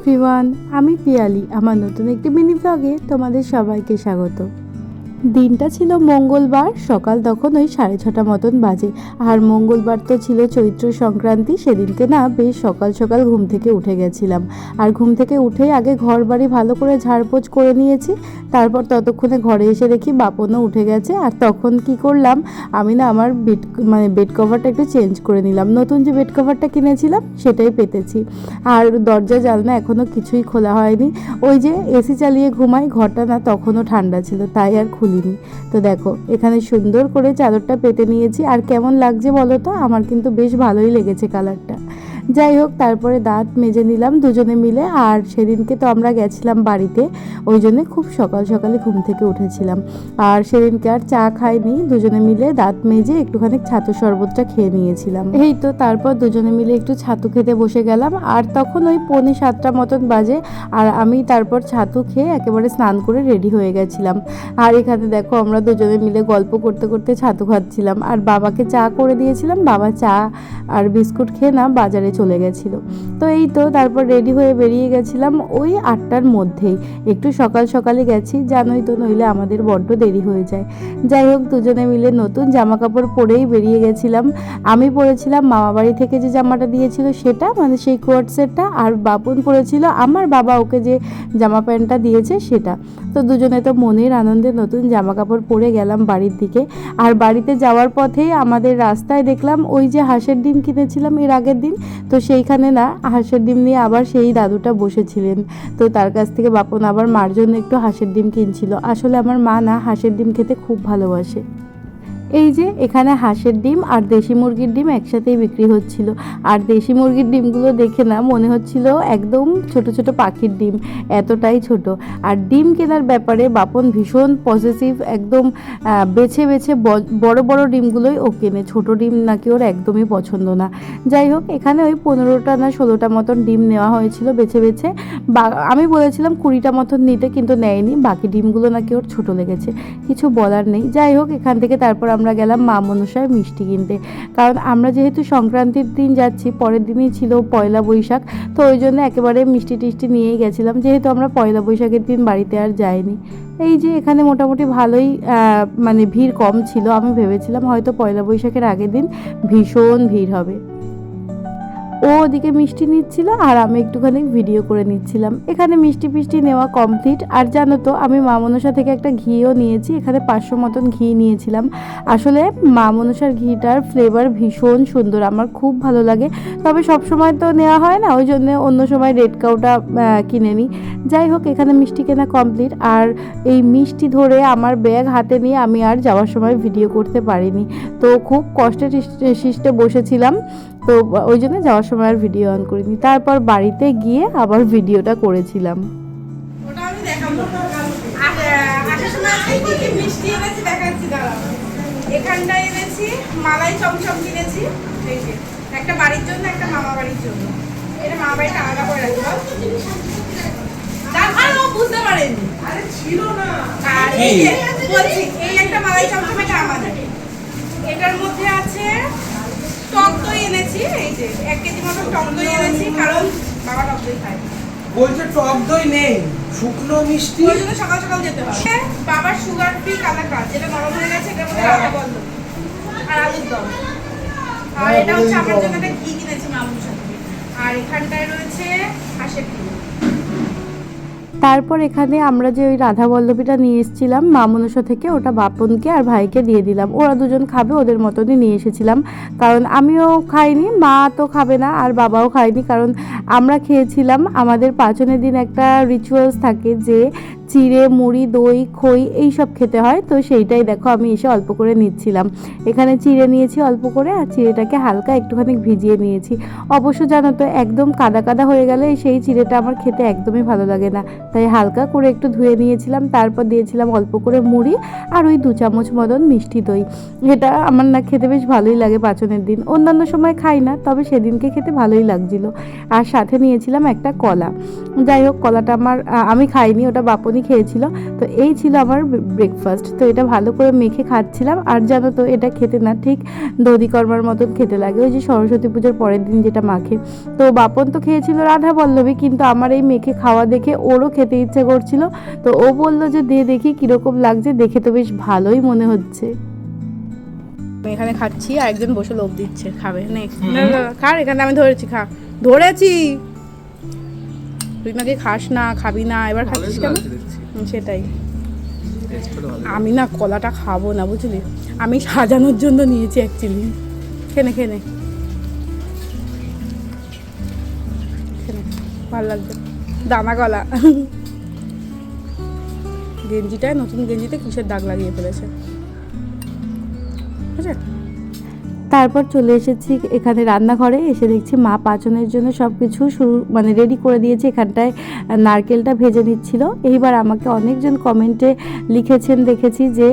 Everyone, আমি পিয়ালি। আমার নতুন একটি মিনি ব্লগে তোমাদের সবাইকে স্বাগত। দিনটা ছিল মঙ্গলবার, সকাল তখন ওই 6:30 মতন বাজে। আর মঙ্গলবার তো ছিল চৈত্র সংক্রান্তি। সেদিনকে না বেশ সকাল সকাল ঘুম থেকে উঠে গেছিলাম। আর ঘুম থেকে উঠেই আগে ঘর বাড়ি ভালো করে ঝাড়পোছ করে নিয়েছি। তারপর ততক্ষণে ঘরে এসে দেখি বাপনও উঠে গেছে। আর তখন কি করলাম, আমি না আমার বেড কভারটা একটু চেঞ্জ করে নিলাম। নতুন যে বেড কভারটা কিনেছিলাম সেটাই পেতেছি। আর দরজা জানলা এখনও কিছুই খোলা হয়নি। ওই যে এসি চালিয়ে ঘুমাই, ঘরটা না তখনও ঠান্ডা ছিল, তাই আর খুলিনি। তো দেখো এখানে সুন্দর করে চাদরটা পেতে নিয়েছি। আর কেমন লাগছে বলো তো? আমার কিন্তু বেশ ভালোই লেগেছে কালারটা। যাই হোক, তারপরে দাঁত মেজে নিলাম দুজনে মিলে। আর সেদিনকে তো আমরা গেছিলাম বাড়িতে, ওই জন্য খুব সকাল সকালে ঘুম থেকে উঠেছিলাম। আর সেদিনকে আর চা খাইনি, দুজনে মিলে দাঁত মেজে একটুখানি ছাতু শরবতটা খেয়ে নিয়েছিলাম। এই তো তারপর দুজনে মিলে একটু ছাতু খেতে বসে গেলাম। আর তখন ওই 6:45 মতন বাজে। আর আমি তারপর ছাতু খেয়ে একেবারে স্নান করে রেডি হয়ে গেছিলাম। আর এখানে দেখো আমরা দুজনে মিলে গল্প করতে করতে ছাতু খাচ্ছিলাম। আর বাবাকে চা করে দিয়েছিলাম, বাবা চা আর বিস্কুট খেয়ে না বাজারে চলে গেছিলো। তো এই তো তারপর রেডি হয়ে বেরিয়ে গেছিলাম ওই 8টার মধ্যেই। একটু সকাল সকালে গেছি, জানোই তো, নইলে আমাদের বড্ড দেরি হয়ে যায়। যাই হোক, দুজনে মিলে নতুন জামা কাপড় পরেই বেরিয়ে গেছিলাম। আমি পরেছিলাম মামাবাড়ি থেকে যে জামাটা দিয়েছিল সেটা, মানে সেই কোয়ার্ট সেটটা। আর বাপন পরেছিল আমার বাবা ওকে যে জামা প্যান্টটা দিয়েছে সেটা। তো দুজনে তো মনের আনন্দে নতুন জামা কাপড় পরে গেলাম বাড়ির দিকে। আর বাড়িতে যাওয়ার পথেই আমাদের রাস্তায় দেখলাম ওই যে হাঁসের ডিম কিনেছিলাম এর আগের দিন, তো সেইখানে না হাঁসের ডিম নিয়ে আবার সেই দাদুটা বসেছিলেন। তো তার কাছ থেকে বাপন আবার মার জন্য একটু হাঁসের ডিম কিনছিল। আসলে আমার মা না হাঁসের ডিম খেতে খুব ভালোবাসে। এই যে এখানে হাঁসের ডিম আর দেশি মুরগির ডিম একসাথেই বিক্রি হচ্ছিল। আর দেশি মুরগির ডিমগুলো দেখে না মনে হচ্ছিল একদম ছোট ছোট পাখির ডিম, এতটাই ছোট। আর ডিম কেনার ব্যাপারে বাপন ভীষণ পজিটিভ, একদম বেছে বেছে বড় বড় ডিমগুলোই ও কেনে, ছোট ডিম নাকি ওর একদমই পছন্দ না। যাই হোক, এখানে ওই 15টা না 16টা মতন ডিম নেওয়া হয়েছিল বেছে বেছে। আমি বলেছিলাম 20টা মতন নিতে, কিন্তু নেয়নি। বাকি ডিমগুলো নাকি ওর ছোট লেগেছে, কিছু বলার নেই। যাই হোক, এখান থেকে তারপর আমরা গেলাম মা মনসায় মিষ্টি কিনতে। কারণ আমরা যেহেতু সংক্রান্তির দিন যাচ্ছি, পরের দিনই ছিল পয়লা বৈশাখ, তো ওই জন্য একেবারে মিষ্টি টিষ্টি নিয়েই গেছিলাম, যেহেতু আমরা পয়লা বৈশাখের দিন বাড়িতে আর যাইনি। এই যে এখানে মোটামুটি ভালোই মানে ভিড় কম ছিল। আমি ভেবেছিলাম হয়তো পয়লা বৈশাখের আগের দিন ভীষণ ভিড় হবে। ও ওদিকে মিষ্টি নিচ্ছিল আর আমি একটুখানি ভিডিও করে নিচ্ছিলাম। এখানে মিষ্টি ফিষ্টি নেওয়া কমপ্লিট। আর জানো তো, আমি মা মনসা থেকে একটা ঘিও নিয়েছি। এখানে 500 মতন ঘি নিয়েছিলাম। আসলে মা মনসার ঘিটার ফ্লেভার ভীষণ সুন্দর, আমার খুব ভালো লাগে। তবে সব সময় তো নেওয়া হয় না, ওই জন্য অন্য সময় রেড কাউটা কিনে নিই। যাই হোক, এখানে মিষ্টি কেনা কমপ্লিট। আর এই মিষ্টি ধরে আমার ব্যাগ হাতে নিয়ে আমি আর যাওয়ার সময় ভিডিও করতে পারিনি। তো খুব কষ্টে সৃষ্টে বসেছিলাম, তো ওই জন্য যাওয়ার সময় আর ভিডিও অন করিনি। তারপর বাড়িতে গিয়ে আবার ভিডিওটা করেছিলাম। এখানটায় এনেছি মালাই চমচম কিনেছি, একটা বাড়ির জন্য একটা মামা বাড়ির জন্য। এটা মামা বাড়িটা আলাদা করে রাখবো, বুঝতে পারেনি ছিল না। আর বলছি এই একটা মালাই চমচম, এটা আমাদের। এটার মধ্যে আছে টক দই এনেছি, এই যে 1 কেজি মতো টক দই এনেছি, কারণ বাবা টক দই খায়। বলছে টক দই নেই, শুকনো মিষ্টি, ওই জন্য সকাল সকাল যেতে হবে। বাবার সুগার ফ্রি কালাকাঁদ, যেটা নরম হয়ে গেছে, এটার মধ্যে রান্না বন্ধ। আর আলুর দম। আর এটা হচ্ছে আমার জন্য একটা ঘি কিনেছি মামুর সাথে। আর এখানটায় রয়েছে হাঁসের ডিম। তারপর এখানে আমরা যে ওই রাধা বল্লভীটা নিয়ে এসেছিলাম মা মনসা থেকে, ওটা বাপনকে আর ভাইকে দিয়ে দিলাম। ওরা দুজন খাবে, ওদের মতনই নিয়ে এসেছিলাম। কারণ আমিও খাইনি, মা তো খাবে না, আর বাবাও খায়নি। কারণ আমরা খেয়েছিলাম, আমাদের পাঁচনের দিন একটা রিচুয়ালস থাকে যে চিড়ে মুড়ি দই খই এইসব খেতে হয়। তো সেইটাই দেখো আমি এসে অল্প করে নিচ্ছিলাম। এখানে চিড়ে নিয়েছি অল্প করে, আর চিড়েটাকে হালকা একটুখানি ভিজিয়ে নিয়েছি। অবশ্য জানো তো, একদম কাদা কাদা হয়ে গেলে সেই চিড়েটা আমার খেতে একদমই ভালো লাগে না, তাই হালকা করে একটু ধুয়ে নিয়েছিলাম। তারপর দিয়েছিলাম অল্প করে মুড়ি আর ওই 2 চামচ মতন মিষ্টি দই। এটা আমার না খেতে বেশ ভালোই লাগে পাঁচনের দিন। অন্যান্য সময় খাই না, তবে সেদিনকে খেতে ভালোই লাগছিল। আর সাথে নিয়েছিলাম একটা কলা। যাই হোক, কলাটা আমি খাইনি, ওটা বাপন বাপনই খেয়েছিল। তো এই ছিল আমার ব্রেকফাস্ট। তো এটা ভালো করে মেখে খাচ্ছিলাম। আর জানো তো এটা খেতে না ঠিক দধিকর্মার মতন খেতে লাগে, ওই যে সরস্বতী পুজোর পরের দিন যেটা মাখে। তো বাপন তো খেয়েছিল রাধা বল্লভী, কিন্তু আমার এই মেখে খাওয়া দেখে ওরও খেতে ইচ্ছে করছিল। তো ও বললো যে দিয়ে দেখি কীরকম লাগছে, দেখে তো বেশ ভালোই মনে হচ্ছে। আমি এখানে খাচ্ছি আর একজন বসে লোভ দিচ্ছে খাবে নেক্সট খার এখানে আমি ধরেছি ধরেছি তুই নাকি খাস না খাবি না এবার খাচ্ছিস কেন? সেটাই আমি না কলাটা খাবো না বুঝলি, আমি সাজানোর জন্য নিয়েছি অ্যাকচুয়ালি। খেনে খেনে খেনে ভালো লাগবে দানা কলা। গেঞ্জিটায় নতুন গেঞ্জিতে কিসের দাগ লাগিয়ে ফেলেছে। আচ্ছা তারপর চলে এসেছি এখানে রান্নাঘরে, এসে দেখছি মা পাচনের জন্য সব কিছু মানে রেডি করে দিয়েছে। এখানটায় নারকেলটা ভেজে নিচ্ছিল। এইবার আমাকে অনেকজন কমেন্টে লিখেছেন দেখেছি যে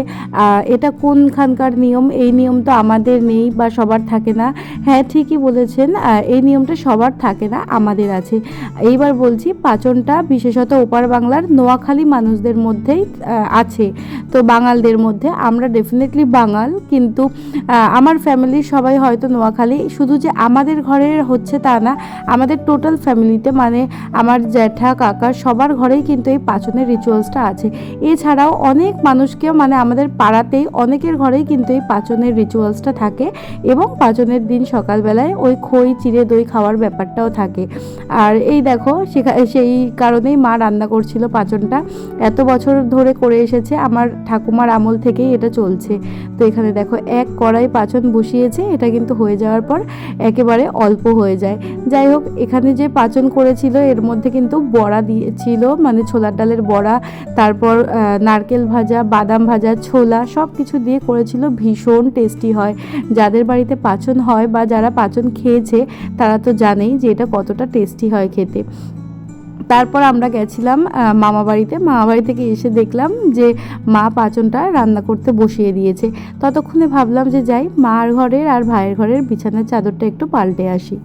এটা কোনখানকার নিয়ম, এই নিয়ম তো আমাদের নেই বা সবার থাকে না। হ্যাঁ ঠিকই বলেছেন, এই নিয়মটা সবার থাকে না, আমাদের আছে। এইবার বলছি পাচনটা বিশেষত ওপার বাংলার নোয়াখালী মানুষদের মধ্যেই আছে। তো বাঙালদের মধ্যে আমরা ডেফিনেটলি বাঙাল, কিন্তু আমার ফ্যামিলির সবাই হয়তো নোয়াখালী। শুধু যে আমাদের ঘরের হচ্ছে তা না, আমাদের টোটাল ফ্যামিলিতে মানে আমার জ্যাঠা কাকা সবার ঘরেই কিন্তু এই পাচনের রিচুয়ালসটা আছে। এছাড়াও অনেক মানুষকে মানে আমাদের পাড়াতেই অনেকের ঘরেই কিন্তু এই পাচনের রিচুয়ালসটা থাকে, এবং পাচনের দিন সকালবেলায় ওই খই চিড়ে দই খাওয়ার ব্যাপারটাও থাকে। আর এই দেখো সেই কারণেই মা রান্না করছিল পাচনটা, এত বছর ধরে করে এসেছে, আমার ঠাকুমার আমল থেকেই এটা চলছে। তো এখানে দেখো এক কড়াই পাচন বসিয়েছে, এটা কিন্তু হয়ে যাওয়ার পর একেবারে অল্প হয়ে যায়। যাই হোক, এখানে যে পাচন করেছিল এর মধ্যে কিন্তু বড়া দিয়েছিল, মানে ছোলার ডালের বড়া, তারপর নারকেল ভাজা, বাদাম ভাজা, ছোলা সব কিছু দিয়ে করেছিল। ভীষণ টেস্টি হয়। যাদের বাড়িতে পাচন হয় বা যারা পাচন খেয়েছে তারা তো জানেই যে এটা কতটা টেস্টি হয় খেতে। তারপর আমরা গেছিলাম মামা বাড়ি থেকে এসে দেখলাম যে মা পাচনটা রান্না করতে বসিয়ে দিয়েছে। ততক্ষণে ভাবলাম যে যাই মার ঘরের আর ভাইয়ের ঘরের বিছানার চাদরটা একটু পাল্টে আসি।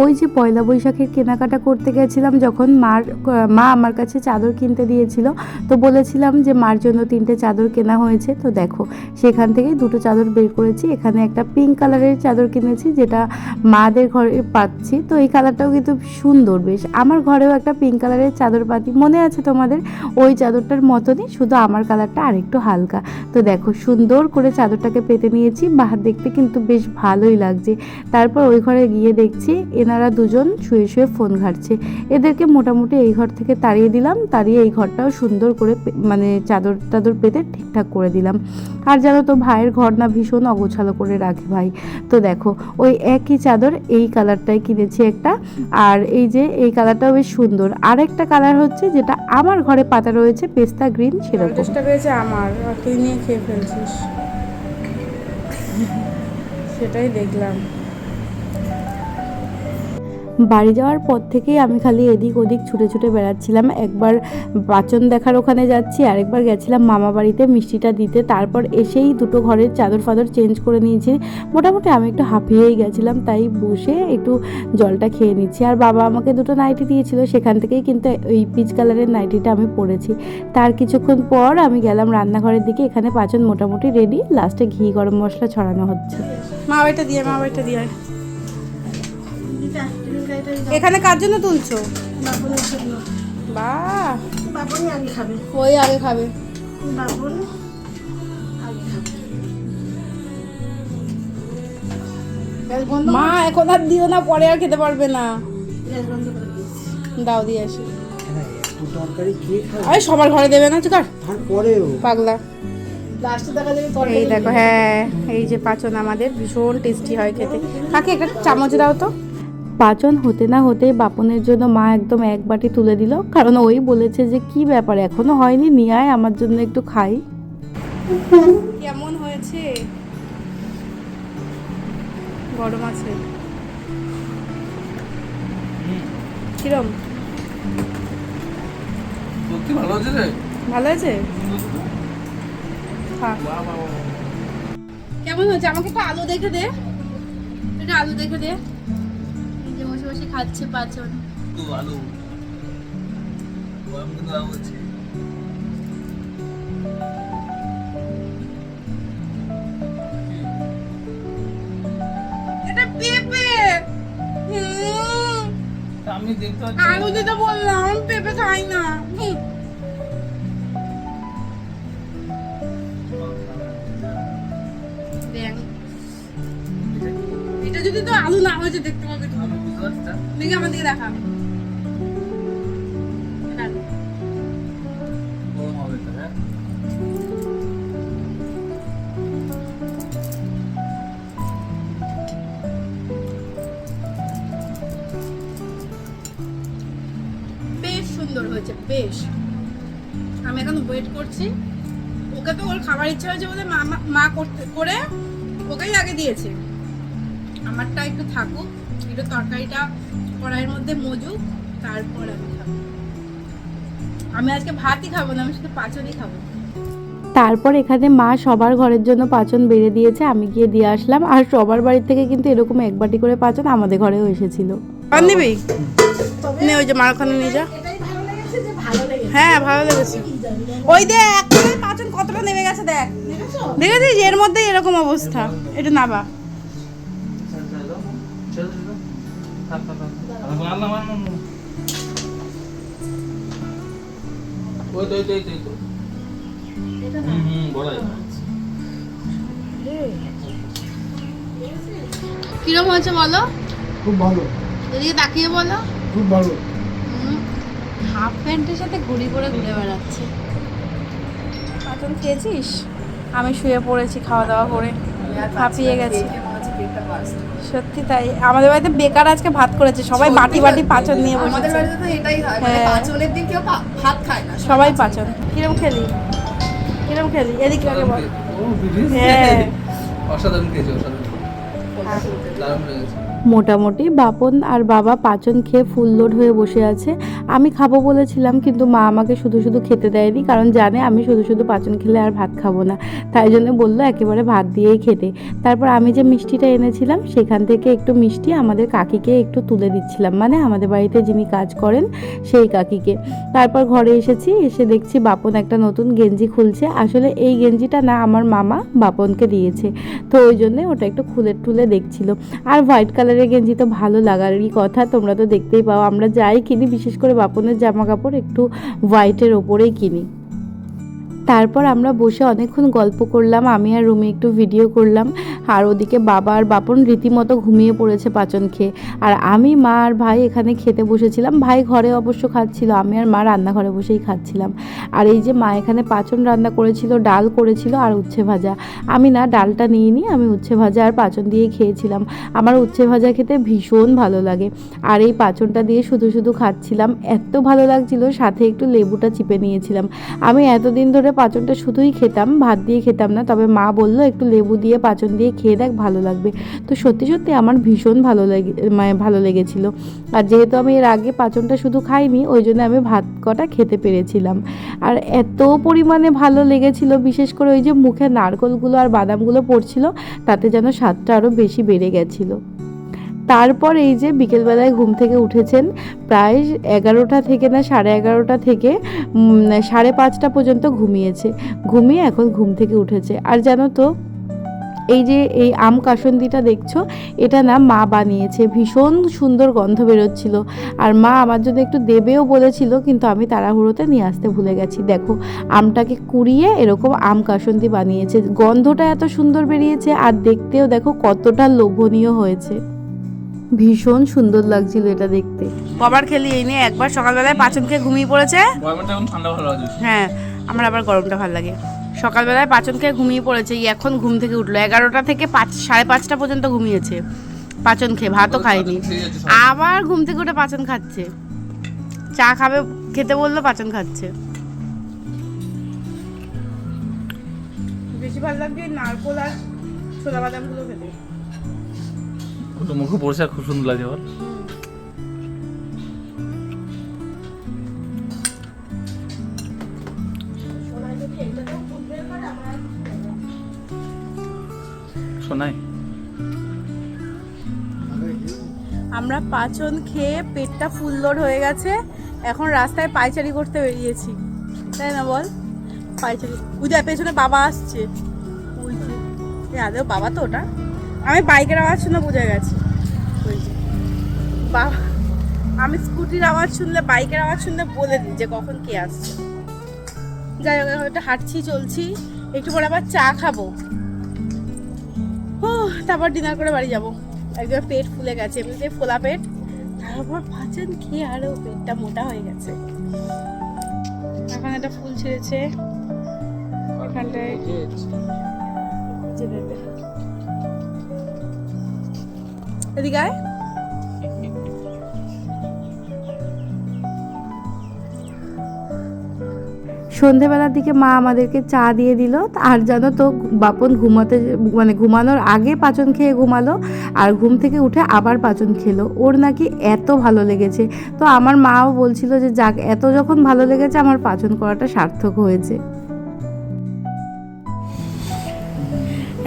ওই যে পয়লা বৈশাখের কেনাকাটা করতে গেছিলাম, যখন মা আমার কাছে চাদর কিনতে দিয়েছিল, তো বলেছিলাম যে মার জন্য 3টে চাদর কেনা হয়েছে। তো দেখো সেখান থেকেই 2টো চাদর বের করেছি। এখানে একটা পিঙ্ক কালারের চাদর কিনেছি, যেটা মাদের ঘরে পাচ্ছি। তো এই কালারটাও কিন্তু সুন্দর বেশ। আমার ঘরেও একটা পিঙ্ক কালারের চাদর পাতি, মনে আছে তোমাদের? ওই চাদরটার মতনই, শুধু আমার কালারটা আরেকটু হালকা। তো দেখো সুন্দর করে চাদরটাকে পেতে নিয়েছি, বাহার দেখতে কিন্তু বেশ ভালোই লাগছে। তারপর ওই ঘরে গিয়ে দেখছি এনারা দুজন শুয়ে শুয়ে ফোন ঘাটছে। এদেরকে মোটামুটি এই ঘর থেকে তাড়িয়ে দিলাম, তাড়িয়ে এই ঘরটাও সুন্দর করে মানে চাদর পেতে ঠিকঠাক করে দিলাম। আর জানো তো ভাইয়ের ঘর না ভীষণ অগোছালো করে রাখে ভাই। তো দেখো ওই একই চাদর এই কালারটাই কিনেছি একটা, আর এই যে এই কালারটাও বেশ সুন্দর। আর একটা কালার হচ্ছে যেটা আমার ঘরে পাতা রয়েছে পেস্তা গ্রিন, সেরকম। চেষ্টা পেয়েছে আমার, আর তুই নিয়ে খেয়ে ফেলছিস, সেটাই দেখলাম। বাড়ি যাওয়ার পর থেকেই আমি খালি এদিক ওদিক ছুটে ছুটে বেড়াচ্ছিলাম। একবার পাচন দেখার ওখানে যাচ্ছি, আরেকবার গেছিলাম মামা বাড়িতে মিষ্টিটা দিতে। তারপর এসেই 2টো ঘরের চাদর ফাদর চেঞ্জ করে নিয়েছি। মোটামুটি আমি একটু হাঁপিয়েই গেছিলাম, তাই বসে একটু জলটা খেয়ে নিচ্ছি। আর বাবা আমাকে 2টো নাইটি দিয়েছিল, সেখান থেকেই কিন্তু এই পিচ কালারের নাইটিটা আমি পরেছি। তার কিছুক্ষণ পর আমি গেলাম রান্নাঘরের দিকে। এখানে পাচন মোটামুটি রেডি, লাস্টে ঘি গরম মশলা ছড়ানো হচ্ছে। মা বাড়িটা দিয়ে এখানে কার জন্য তুলছো? বাবনের জন্য। বাহ, বাবনই আগে খাবে। ওই আগে খাবে। বাবন আগে খাবে। গ্যাস বন্ধ মা এখন আর দিও না, পরে আর খেতে পারবে না। গ্যাস বন্ধ করে দিয়েছি। দাও দিয়ে আসি। হ্যাঁ, একটু তরকারি কে খায়? আরে সবার ঘরে দেবে না, চুকার তারপরেও পাগলা। লাস্টে দেখা যাবে এই দেখো, হ্যাঁ এই যে পাচন আমাদের ভীষণ টেস্টি হয় খেতে। কাকে একটা চামচ দাও তো। পাচন হতে না হতেই বাপনের জন্য মা একদম এক বাটি তুলে দিল, কারণ ওই বলেছে যে কি ব্যাপার এখনো হয়নি, নিয়ে আয় আমার জন্য একটু খাই। কেমন হয়েছে? গরম আছে কিরম? সত্যি ভালো আছে রে, ভালো আছে। কেমন হয়েছে? আমাকে একটা আলু দেখে দে, একটা আলু দেখে দে। এই যে বসে বসে খাচ্ছে পাচন। তো ভালো গরম কিন্তু আলো আছে। এটা পেঁপে। আমি দেখতে পাচ্ছি আলু দিতে বললাম, আমি পেঁপে খাই না। দেখ, এটা যদি তো আলু না হয়েছে দেখতে পাবে তো। আমি বুঝতে পারছি না। দেখি আমার দিকে দেখা। এটা আলু। গরম হবে তো, হ্যাঁ? বেশ সুন্দর হয়েছে, বেশ। আমি এখন ওয়েট করছি। ওকে তো ওর খাবার ইচ্ছা হয়েছে বলে মা করে ওকেই আগে দিয়েছে। আমারটা একটু থাকুক, একটু তরকারিটা কড়াইয়ের মধ্যে মজুক, তারপর আমি খাবো। আমি আজকে ভাতই খাবো না, আমি শুধু পাঁচনই খাবো। তারপর এখানে মা সবার ঘরের জন্য পাচন বেড়ে দিয়েছে, আমি গিয়ে দিয়ে আসলাম। আর সবার বাড়ি থেকে কিন্তু এরকম এক বাটি করে পাচন আমাদের ঘরেও এসেছিল। পান নিবি? নে ওই যে মার ওখানে নিয়ে যা। এটাই ভালো লেগেছে যে ভালো লেগেছে। হ্যাঁ ভালো লেগেছে। কি জানি না। ওই দেখ তোদের পাচন কতটা নেমে গেছে, দেখ দেখেছো? দেখেছিস এর মধ্যে এরকম অবস্থা। এটা নাবা। চল, চল, চল। থাক, থাক, থাক। আল্লাহ, আল্লাহ। ওই তো, ওই তো, ওই তো, ওই তো। এটা না। বড়াই। কিরম হয়েছে বলো? খুব ভালো, এদিকে তাকিয়ে বলো। খুব ভালো। হাফ প্যান্টের সাথে ঘুড়ি পরে ঘুরে বেড়াচ্ছে। পাচন খেয়েছিস? আমি শুয়ে পড়েছি খাওয়া দাওয়া করে, হাঁপিয়ে গেছি। সত্যি তাই, আমাদের বাড়িতে বেকার আজকে ভাত করেছে, সবাই বাটি বাটি পাচন নিয়ে আমাদের বসেছে। বাড়িতে তো এটাই হয়, মানে হ্যাঁ। পাঁচনের দিন কেউ ভাত খায় না। সবাই পাচন। কিরম খেলি? কিরম খেলি? এদিকে আগে বল। ও, বিরিয়ানি। হ্যাঁ। অসাধারণ খেয়েছি, অসাধারণ। দারুণ লেগেছে। মোটামুটি বাপন আর বাবা পাচন খেয়ে ফুল লোড হয়ে বসে আছে। আমি খাবো বলেছিলাম, কিন্তু মা আমাকে শুধু শুধু খেতে দেয়নি, কারণ জানে আমি শুধু শুধু পাচন খেলে আর ভাত খাবো না। তাই জন্য বললো একেবারে ভাত দিয়েই খেতে। তারপর আমি যে মিষ্টিটা এনেছিলাম সেখান থেকে একটু মিষ্টি আমাদের কাকিকে একটু তুলে দিচ্ছিলাম, মানে আমাদের বাড়িতে যিনি কাজ করেন সেই কাকিকে। তারপর ঘরে এসেছি, এসে দেখছি বাপন একটা নতুন গেঞ্জি খুলছে। আসলে এই গেঞ্জিটা না আমার মামা বাপনকে দিয়েছে, তো ওই জন্যে ওটা একটু খুলে টুলে দেখছিল। আর হোয়াইট কালারের গেঞ্জি তো ভালো লাগারই কথা, তোমরা তো দেখতেই পাও আমরা যাই কিনি, বিশেষ করে বাপনের জামা কাপড় একটু হোয়াইটের ওপরেই কিনি। তারপর আমরা বসে অনেকক্ষণ গল্প করলাম, আমি আর রুমি একটু ভিডিও করলাম। আর ওদিকে বাবা আর বাপন রীতিমতো ঘুমিয়ে পড়েছে পাচন খেয়ে। আর আমি, মা আর ভাই এখানে খেতে বসেছিলাম। ভাই ঘরে অবশ্য খাচ্ছিল, আমি আর মা রান্নাঘরে বসেই খাচ্ছিলাম। আর এই যে মা এখানে পাচন রান্না করেছিল, ডাল করেছিল আর উচ্ছে ভাজা। আমি না ডালটা নিইনি, আমি উচ্ছে ভাজা আর পাচন দিয়েই খেয়েছিলাম। আমার উচ্ছে ভাজা খেতে ভীষণ ভালো লাগে। আর এই পাচনটা দিয়ে শুধু শুধু খাচ্ছিলাম, এত ভালো লাগছিল, সাথে একটু লেবুটা চিপে নিয়েছিলাম। আমি এতদিন ধরে পাচনটা শুধুই খেতাম, ভাত দিয়ে খেতাম না, তবে মা বললো একটু লেবু দিয়ে পাচন দিয়ে খেয়ে দেখ, ভালো লাগবে। তো সত্যি সত্যি আমার ভীষণ ভালো লেগেছিল। আর যেহেতু আমি এর আগে পাচনটা শুধু খাইনি, ওই জন্য আমি ভাত কটা খেতে পেরেছিলাম। আর এত পরিমাণে ভালো লেগেছিল, বিশেষ করে ওই যে মুখে নারকলগুলো আর বাদামগুলো পড়ছিল, তাতে যেন স্বাদটা আরও বেশি বেড়ে গেছিলো। তারপর এই যে বিকেলবেলায় ঘুম থেকে উঠেছেন, প্রায় 11টা থেকে না 11:30 থেকে 5:30 পর্যন্ত ঘুমিয়েছে। ঘুমিয়ে এখন ঘুম থেকে উঠেছে। আর জানো তো, এই যে এই আম কাসন্দিটা দেখছো, এটা না মা বানিয়েছে, ভীষণ সুন্দর গন্ধ বেরোচ্ছিল। আর মা আমার জন্য একটু দেবেও বলেছিল, কিন্তু আমি তাড়াহুড়োতে নিয়ে আসতে ভুলে গেছি। দেখো আমটাকে কুড়িয়ে এরকম আম কাসন্দি বানিয়েছে, গন্ধটা এত সুন্দর বেরিয়েছে, আর দেখতেও দেখো কতটা লোভনীয় হয়েছে, ভীষণ সুন্দর লাগছিল এটা দেখতে। কবার খেলি এই নিয়ে, একবার সকালবেলায় পাচন খেয়ে ঘুমিয়ে পড়েছে। গরমটা এখন ঠান্ডা ভালো লাগে। হ্যাঁ, আমার আবার গরমটা ভালো লাগে। সকালবেলায় পাচন খেয়ে ঘুমিয়ে পড়েছে, এই এখন ঘুম থেকে উঠলো। 11টা থেকে 5:30 পর্যন্ত ঘুমিয়েছে পাচন খেয়ে, ভাতও খায়নি। আবার ঘুম থেকে উঠে পাচন খাচ্ছে, চা খাবে খেতে বললো, পাচন খাচ্ছে। বেশি ভালো লাগছে নারকোল আর ছোলা বাদামগুলো খেতে। ওটা মুখে পড়ছে, খুব সুন্দর লাগে আবার। শোনাই আমরা পাচন খেয়ে পেটটা ফুল লোড হয়ে গেছে, এখন রাস্তায় পায়চারি করতে বেরিয়েছি। তাই না বল? পাইছে ওই যে পেছনে বাবা আসছে, ওই যে আদেও বাবা তো ওটা, আমি বাইকের আওয়াজ শুনে বুঝে গেছি। ওই যে বাবা, আমি স্কুটির আওয়াজ শুনলে বাইকের আওয়াজ শুনলে বলে দিই যে কখন কে আসছে। যাই হোক, এখন একটু হাঁটছি চলছি, একটু পরে আবার চা খাবো, ও তারপর ডিনার করে বাড়ি যাবো। একদম পেট ফুলে গেছে, এমনিতে ফোলা পেট, তারপর পাচন খেয়ে আরো পেটটা মোটা হয়ে গেছে। এখন একটা ফুল ছেড়েছে এখানটায়, এদিকে আয়। সন্ধেবেলার দিকে মা আমাদেরকে চা দিয়ে দিল। আর জানো তো, বাপন ঘুমাতে মানে ঘুমানোর আগে পাচন খেয়ে ঘুমালো, আর ঘুম থেকে উঠে আবার পাচন খেলো। ওর নাকি এত ভালো লেগেছে। তো আমার মাও বলছিল যে যাক, এত যখন ভালো লেগেছে আমার পাচন করাটা সার্থক হয়েছে।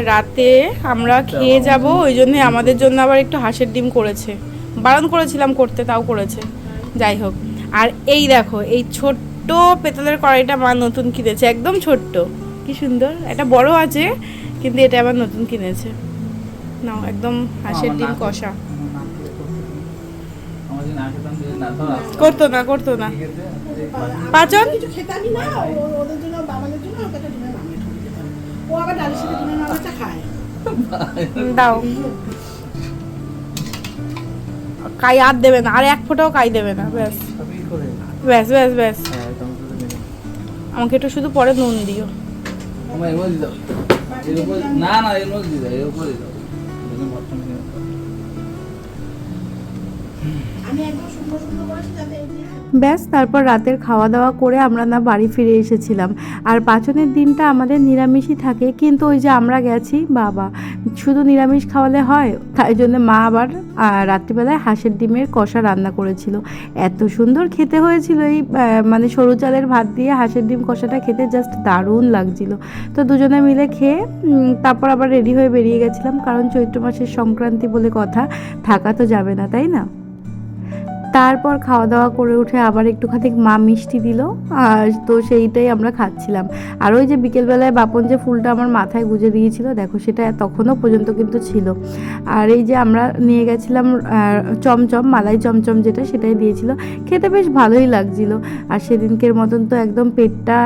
রাতে আমরা খেয়ে যাব, ওই জন্য আমাদের জন্য আবার একটু হাঁসের ডিম করেছে। বারণ করেছিলাম করতে, তাও করেছে। যাই হোক, আর এই দেখো, এই ছোট্ট পেতলের কড়াইটা মা নতুন কিনেছে, একদম ছোট্ট, কি সুন্দর। এটা বড় আছে, কিন্তু এটা আবার নতুন কিনেছে। নাও, একদম হাঁসের ডিম কষা। করতো না, করতো না পাচন। কিছু খেতে আমি না, ওদের জন্য বাবাদের জন্য ওকে একটা ডিমের মামলা ঠুকে দিতাম। ও আবার ডালের সাথে ডিমের মামলাটা খায়। দাও, কাই আর দেবে না, আর এক ফোঁটাও কাই দেবে না, ব্যাস ব্যাস ব্যাস ব্যাস। আমাকে একটু শুধু পরে নুন দিও। না না, এর মধ্যে দিয়ে দাও, এর উপরে দাও। আমি একদম সুন্দর সুন্দর করেছি যাতে এই যে ব্যাস, তারপর রাতের খাওয়া দাওয়া করে আমরা না বাড়ি ফিরে এসেছিলাম। আর পাচনের দিনটা আমাদের নিরামিষই থাকে, কিন্তু ওই যে আমরা গেছি, বাবা শুধু নিরামিষ খাওয়ালে হয়, তাই জন্য মা আবার রাত্রিবেলায় হাঁসের ডিমের কষা রান্না করেছিল। এত সুন্দর খেতে হয়েছিল, এই মানে সরু চালের ভাত দিয়ে হাঁসের ডিম কষাটা খেতে জাস্ট দারুণ লাগছিল। তো দুজনে মিলে খেয়ে তারপর আবার রেডি হয়ে বেরিয়ে গেছিলাম, কারণ চৈত্র মাসের সংক্রান্তি বলে কথা, থাকা তো যাবে না, তাই না? তারপর খাওয়া দাওয়া করে উঠে আবার একটুখানি মা মিষ্টি দিল, আর তো সেইটাই আমরা খাচ্ছিলাম। আর ওই যে বিকেলবেলায় বাপন যে ফুলটা আমার মাথায় গুঁজে দিয়েছিল, দেখো সেটা তখনও পর্যন্ত কিন্তু ছিল। আর এই যে আমরা নিয়ে গেছিলাম চমচম, মালাই চমচম যেটা, সেটাই দিয়েছিল, খেতে বেশ ভালোই লাগছিল। আর সেদিনকের মতন তো একদম পেটটা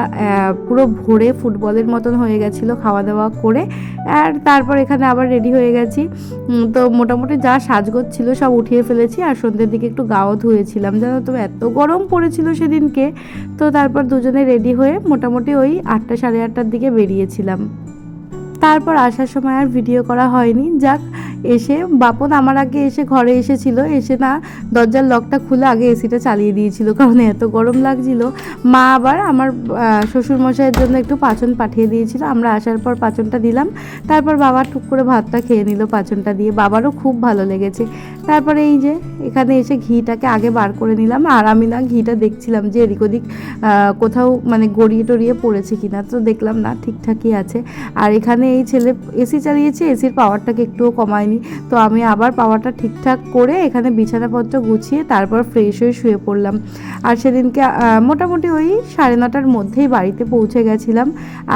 পুরো ভরে ফুটবলের মতন হয়ে গেছিলো খাওয়া দাওয়া করে। আর তারপর এখানে আবার রেডি হয়ে গেছি। তো মোটামুটি যা সাজগোজ ছিল সব উঠিয়ে ফেলেছি, আর সন্ধ্যের দিকে একটু গাও ধুয়েছিলাম, জানো তো এত গরম পড়েছিল সেদিনকে। তো তারপর দুজনে রেডি হয়ে মোটামুটি ওই 8টা সাড়ে 8টার দিকে বেরিয়েছিলাম। তারপর আসার সময় আর ভিডিও করা হয়নি। যাক, এসে বাপন আমার আগে এসে ঘরে এসেছিল, এসে না দরজার লকটা খুলে আগে এসিটা চালিয়ে দিয়েছিল, কারণ এত গরম লাগছিল। মা আবার আমার শ্বশুরমশাইয়ের জন্য একটু পাচন পাঠিয়ে দিয়েছিল, আমরা আসার পর পাচনটা দিলাম। তারপর বাবা টুক করে ভাতটা খেয়ে নিল পাচনটা দিয়ে, বাবারও খুব ভালো লেগেছে। তারপরে এই যে এখানে এসে ঘিটাকে আগে বার করে নিলাম, আর আমি না ঘিটা দেখছিলাম যে এদিক ওদিক কোথাও মানে গড়িয়ে টড়িয়ে পড়েছে কিনা, তো দেখলাম না, ঠিকঠাকই আছে। আর এখানে এই ছেলে এসি চালিয়েছে, এসির পাওয়ারটাকে একটুও কমায়নি। তো আমি আবার পাওয়ারটা ঠিকঠাক করে এখানে বিছানাপত্র গুছিয়ে তারপর ফ্রেশ হয়ে শুয়ে পড়লাম। আর সেদিনকে মোটামুটি ওই 9:30টার মধ্যেই বাড়িতে পৌঁছে গেছিলাম।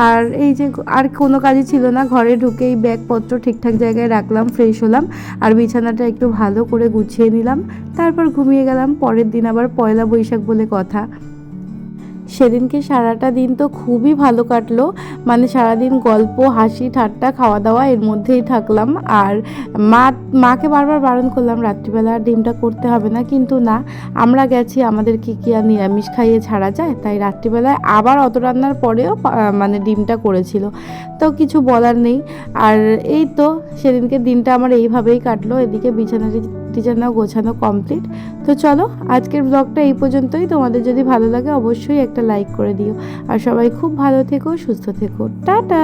আর এই যে আর কোনো কাজই ছিল না, ঘরে ঢুকেই ব্যাগপত্র ঠিকঠাক জায়গায় রাখলাম, ফ্রেশ হলাম, আর বিছানাটা একটু ভালো করে গুছিয়ে নিলাম, তারপর ঘুমিয়ে গেলাম। পরের দিন আবার পয়লা বৈশাখ বলে কথা। সেদিনকে সারাটা দিন তো খুবই ভালো কাটলো, মানে সারাদিন গল্প, হাসি, ঠাট্টা, খাওয়া দাওয়া এর মধ্যেই থাকলাম। আর মাকে বারবার বারণ করলাম রাত্রিবেলা ডিমটা করতে হবে না, কিন্তু না, আমরা গেছি, আমাদেরকে কি আর নিরামিষ খাইয়ে ছাড়া যায়? তাই রাত্রিবেলায় আবার অত রান্নার পরেও মানে ডিমটা করেছিল, তো কিছু বলার নেই। আর এই তো সেদিনকে দিনটা আমার এইভাবেই কাটলো। এদিকে বিছানা গোছানো কমপ্লিট। তো চলো, আজকের ব্লগটা এই পর্যন্তই। তোমাদের যদি ভালো লাগে অবশ্যই একটা লাইক করে দিও, আর সবাই খুব ভালো থেকো, সুস্থ থেকো, টাটা।